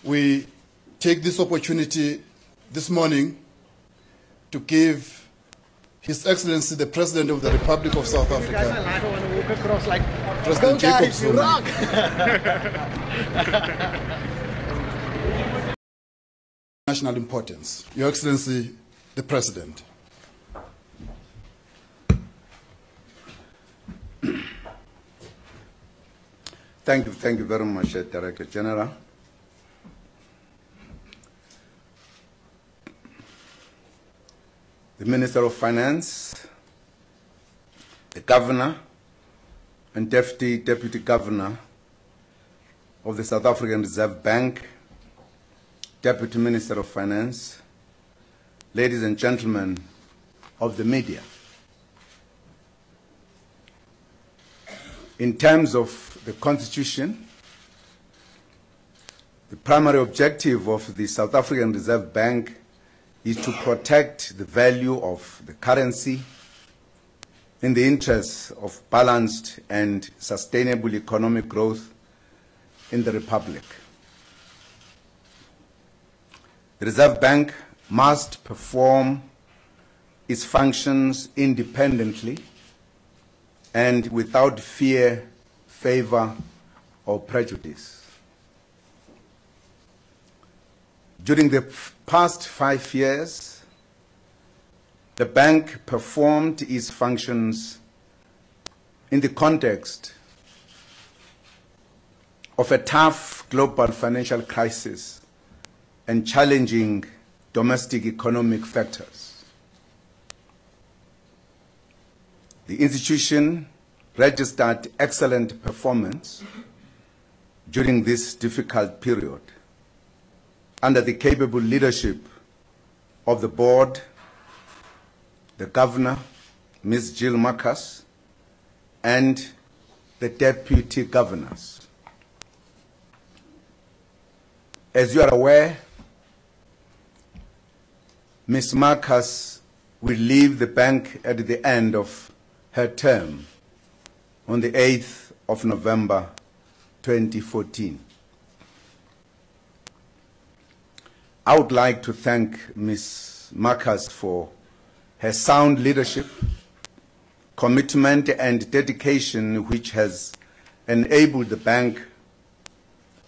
we take this opportunity this morning to give His Excellency the President of the Republic of South Africa, President Jacob Zuma, national importance. Your Excellency, the President. Thank you very much, Director General. The Minister of Finance, the Governor and Deputy Governor of the South African Reserve Bank, Deputy Minister of Finance, ladies and gentlemen of the media. In terms of the Constitution, the primary objective of the South African Reserve Bank is to protect the value of the currency in the interests of balanced and sustainable economic growth in the Republic. The Reserve Bank must perform its functions independently and without fear, favor, or prejudice. During the past 5 years, the bank performed its functions in the context of a tough global financial crisis and challenging domestic economic factors. The institution registered excellent performance during this difficult period under the capable leadership of the board, the Governor, Ms. Jill Marcus, and the Deputy Governors. As you are aware, Ms. Marcus will leave the bank at the end of her term on the 8th of November 2014. I would like to thank Ms. Marcus for her sound leadership, commitment and dedication which has enabled the bank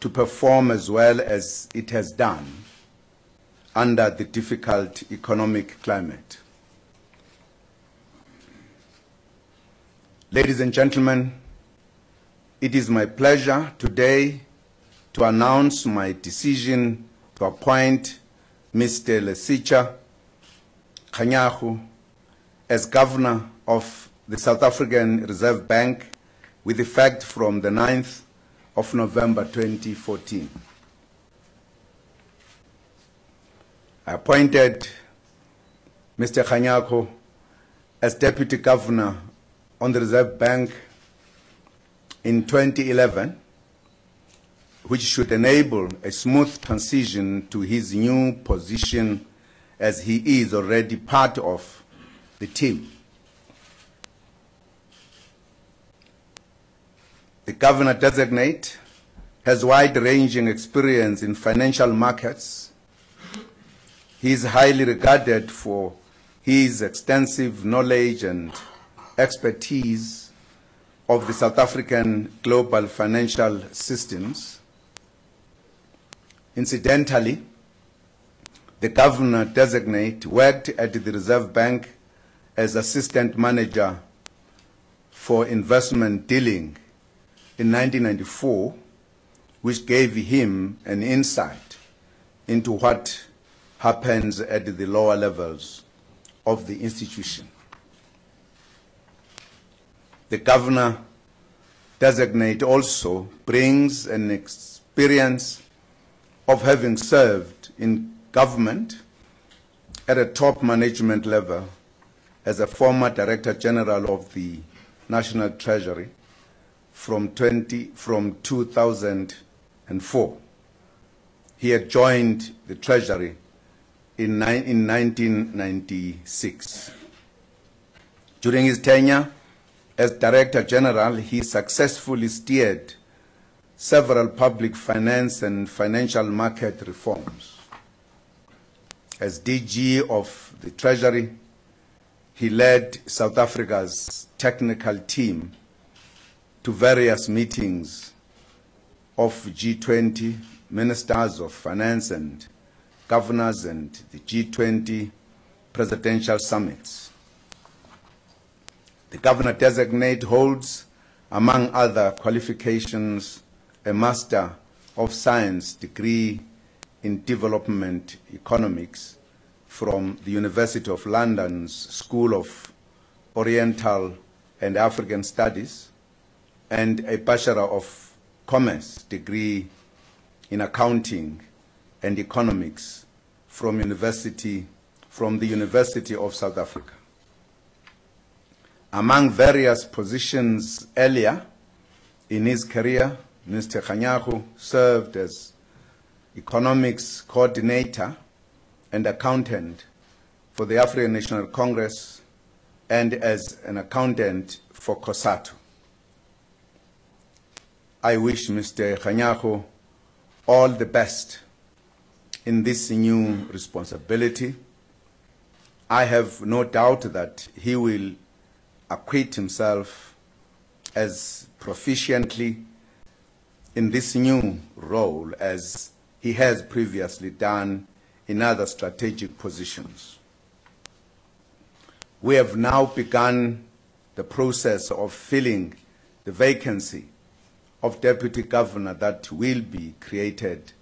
to perform as well as it has done under the difficult economic climate. Ladies and gentlemen, it is my pleasure today to announce my decision to appoint Mr. Lesetja Kganyago as Governor of the South African Reserve Bank with effect from the 9th of November 2014. I appointed Mr. Kganyago as Deputy Governor on the Reserve Bank in 2011, which should enable a smooth transition to his new position as he is already part of the team. The Governor-designate has wide-ranging experience in financial markets. He is highly regarded for his extensive knowledge and expertise of the South African global financial systems. Incidentally, the Governor-designate worked at the Reserve Bank as Assistant Manager for Investment Dealing in 1994, which gave him an insight into what happens at the lower levels of the institution. The Governor-designate also brings an experience of having served in government at a top management level as a former Director General of the National Treasury from 2004. He had joined the Treasury in 1996. During his tenure as Director General, he successfully steered several public finance and financial market reforms. As DG of the Treasury, he led South Africa's technical team to various meetings of G20 ministers of finance and governors and the G20 presidential summits. The governor-designate holds, among other qualifications, a Master of Science degree in Development Economics from the University of London's School of Oriental and African Studies, and a Bachelor of Commerce degree in Accounting and Economics from the University of South Africa. Among various positions earlier in his career, Mr. Kganyago served as economics coordinator and accountant for the African National Congress and as an accountant for COSATU. I wish Mr. Kganyago all the best in this new responsibility. I have no doubt that he will acquit himself as proficiently in this new role as he has previously done in other strategic positions. We have now begun the process of filling the vacancy of Deputy Governor that will be created,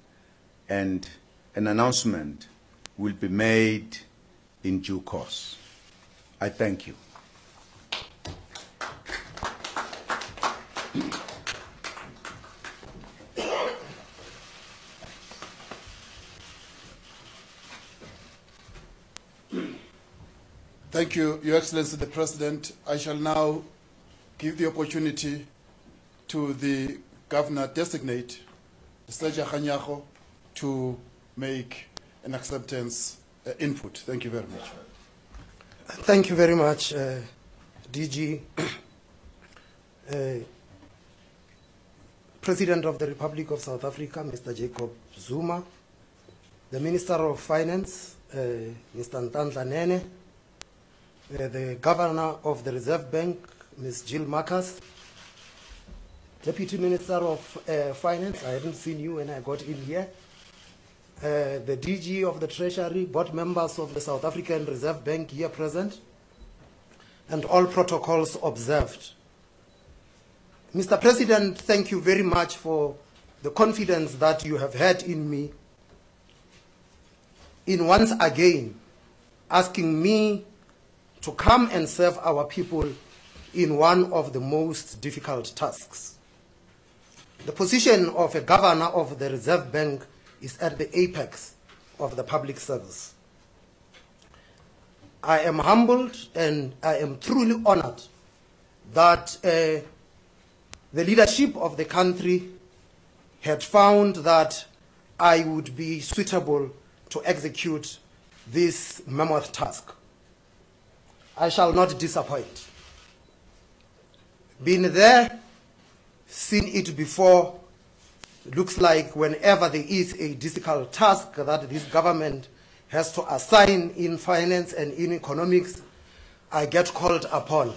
and an announcement will be made in due course. I thank you. Thank you, Your Excellency the President. I shall now give the opportunity to the Governor-designate, Lesetja Kganyago, to make an acceptance input. Thank you very much. Thank you very much, DG. President of the Republic of South Africa, Mr. Jacob Zuma, the Minister of Finance, Mr. Ntandla Nene, the Governor of the Reserve Bank, Ms. Jill Marcus, Deputy Minister of Finance, I hadn't seen you when I got in here, the DG of the Treasury, board members of the South African Reserve Bank here present, and all protocols observed. Mr. President, thank you very much for the confidence that you have had in me in once again asking me to come and serve our people in one of the most difficult tasks. The position of a governor of the Reserve Bank is at the apex of the public service. I am humbled and I am truly honored that the leadership of the country had found that I would be suitable to execute this mammoth task. I shall not disappoint. Been there, seen it before. Looks like whenever there is a difficult task that this government has to assign in finance and in economics, I get called upon.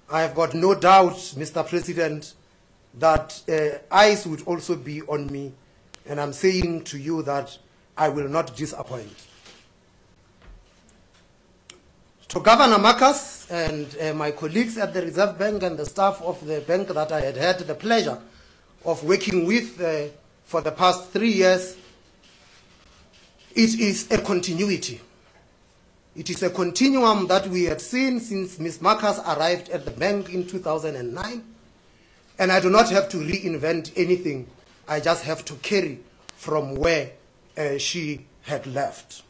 I have got no doubt, Mr. President, that eyes would also be on me, and I'm saying to you that I will not disappoint. To Governor Marcus and my colleagues at the Reserve Bank and the staff of the bank that I had the pleasure of working with for the past 3 years, it is a continuity. It is a continuum that we had seen since Ms. Marcus arrived at the bank in 2009, and I do not have to reinvent anything. I just have to carry from where she had left.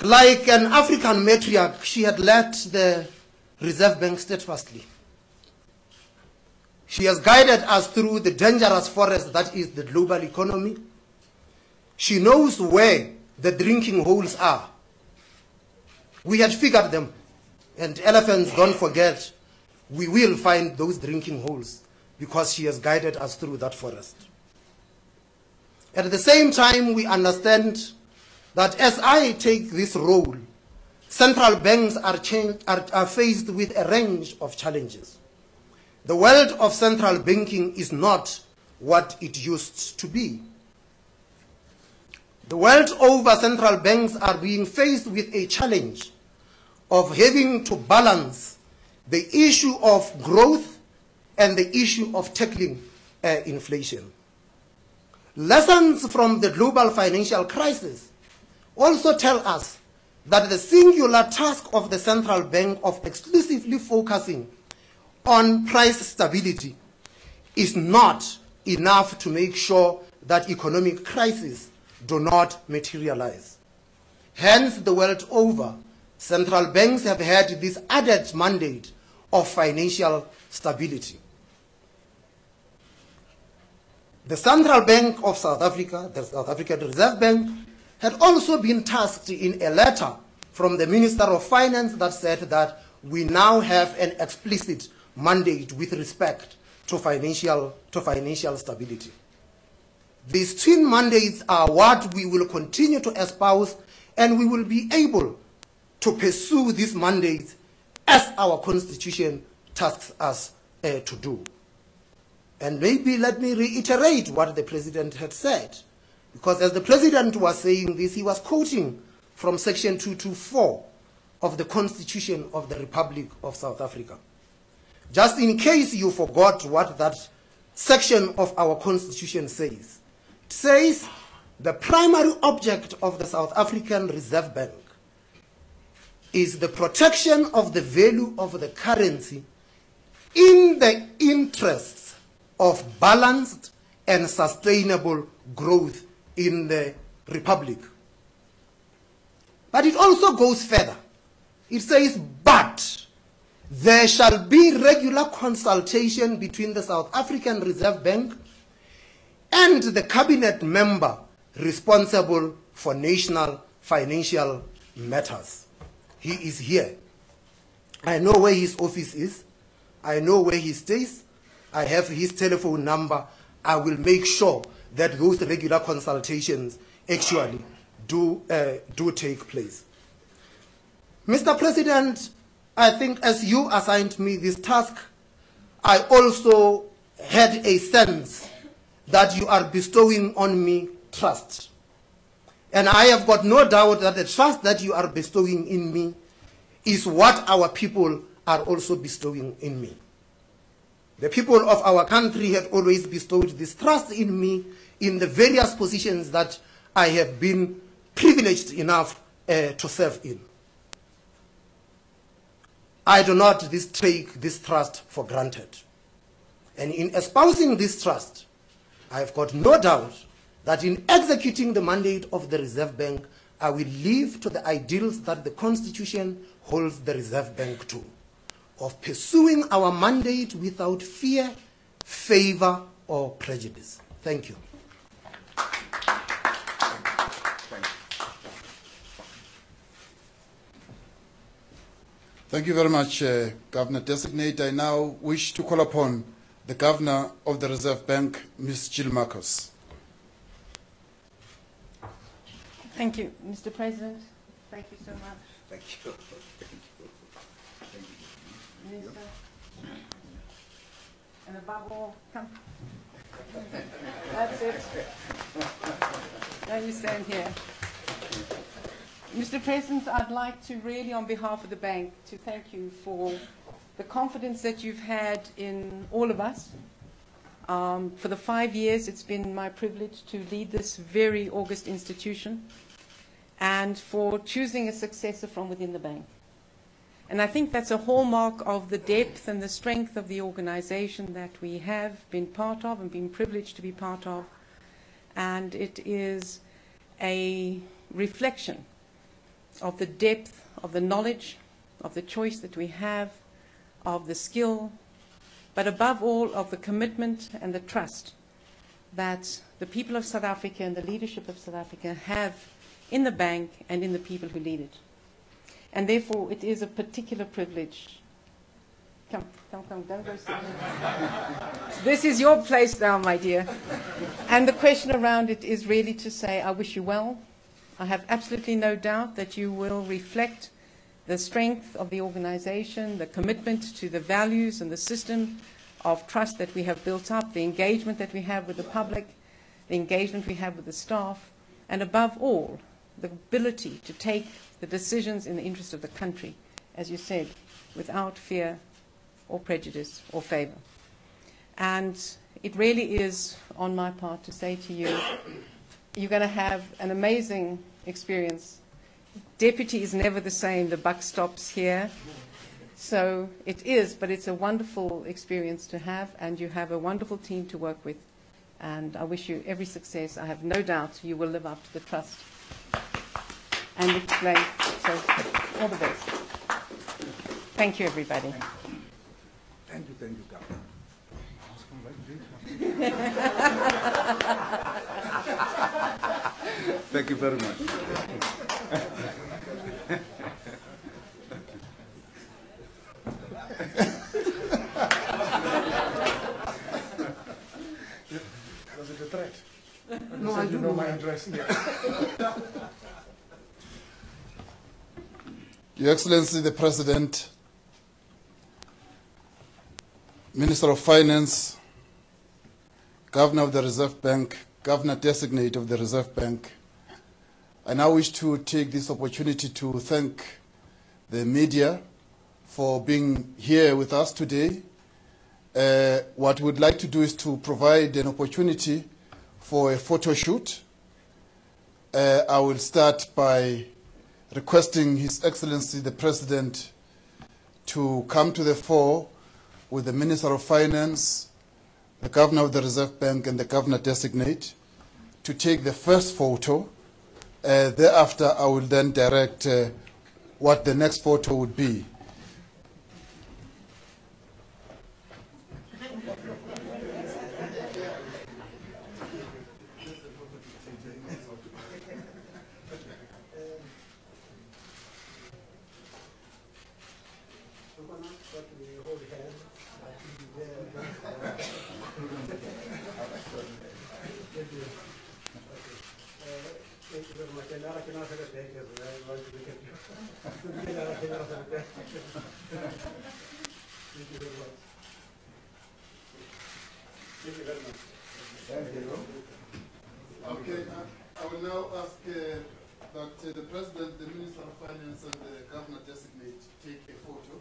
Like an African matriarch, she had led the Reserve Bank steadfastly. She has guided us through the dangerous forest that is the global economy. She knows where the drinking holes are. We had figured them, and elephants don't forget we will find those drinking holes because she has guided us through that forest. At the same time, we understand that as I take this role, central banks are faced with a range of challenges. The world of central banking is not what it used to be. The world over, central banks are being faced with a challenge of having to balance the issue of growth and the issue of tackling inflation. Lessons from the global financial crisis also tell us that the singular task of the central bank of exclusively focusing on price stability is not enough to make sure that economic crises do not materialize. Hence, the world over, central banks have had this added mandate of financial stability. The Central Bank of South Africa, the South African Reserve Bank, had also been tasked in a letter from the Minister of Finance that said that we now have an explicit mandate with respect to financial stability. These twin mandates are what we will continue to espouse, and we will be able to pursue these mandates as our Constitution tasks us to do. And maybe let me reiterate what the President had said, because as the President was saying this, he was quoting from Section 224 of the Constitution of the Republic of South Africa. Just in case you forgot what that section of our Constitution says, it says the primary object of the South African Reserve Bank is the protection of the value of the currency in the interests of balanced and sustainable growth in the Republic. But it also goes further. It says, but there shall be regular consultation between the South African Reserve Bank and the cabinet member responsible for national financial matters. He is here. I know where his office is. I know where he stays. I have his telephone number. I will make sure that those regular consultations actually do take place. Mr. President, I think as you assigned me this task, I also had a sense that you are bestowing on me trust. And I have got no doubt that the trust that you are bestowing in me is what our people are also bestowing in me. The people of our country have always bestowed this trust in me in the various positions that I have been privileged enough to serve in. I do not take this trust for granted. And in espousing this trust, I have got no doubt that in executing the mandate of the Reserve Bank, I will live to the ideals that the Constitution holds the Reserve Bank to, of pursuing our mandate without fear, favor, or prejudice. Thank you. Thank you very much, Governor Designate. I now wish to call upon the Governor of the Reserve Bank, Ms. Jill Marcos. Thank you, Mr. President. Thank you so much. Thank you. Minister. And above all, come. That's it. Now you stand here. Mr. President, I'd like to really, on behalf of the bank, to thank you for the confidence that you've had in all of us. For the 5 years, it's been my privilege to lead this very august institution, and for choosing a successor from within the bank. And I think that's a hallmark of the depth and the strength of the organization that we have been part of and been privileged to be part of. And it is a reflection of the depth of the knowledge, of the choice that we have, of the skill, but above all of the commitment and the trust that the people of South Africa and the leadership of South Africa have in the bank and in the people who lead it. And therefore, it is a particular privilege Come, don't go sit. This is your place now, my dear. And the question around it is really to say, I wish you well. I have absolutely no doubt that you will reflect the strength of the organization, the commitment to the values and the system of trust that we have built up, the engagement that we have with the public, the engagement we have with the staff, and above all, the ability to take the decisions in the interest of the country, as you said, without fear or prejudice or favor. And it really is on my part to say to you, you're going to have an amazing experience. Deputy is never the same. The buck stops here. So it is, but it's a wonderful experience to have, and you have a wonderful team to work with. And I wish you every success. I have no doubt you will live up to the trust and explain. So all the best. Thank you, everybody. Thank you, Governor. Thank you very much. Was it a threat? No, I do know my address. Yeah. Your Excellency, the President, Minister of Finance, Governor of the Reserve Bank, Governor Designate of the Reserve Bank, I now wish to take this opportunity to thank the media for being here with us today. What we'd like to do is to provide an opportunity for a photo shoot. I will start by requesting His Excellency the President to come to the fore with the Minister of Finance, the Governor of the Reserve Bank, and the Governor Designate to take the first photo. Thereafter, I will then direct what the next photo would be. Thank you very much. And I can answer that because I want to look at you. Thank you very much. Thank you very much. Thank you. Okay, I will now ask that the President, the Minister of Finance, and the Governor Designate take a photo.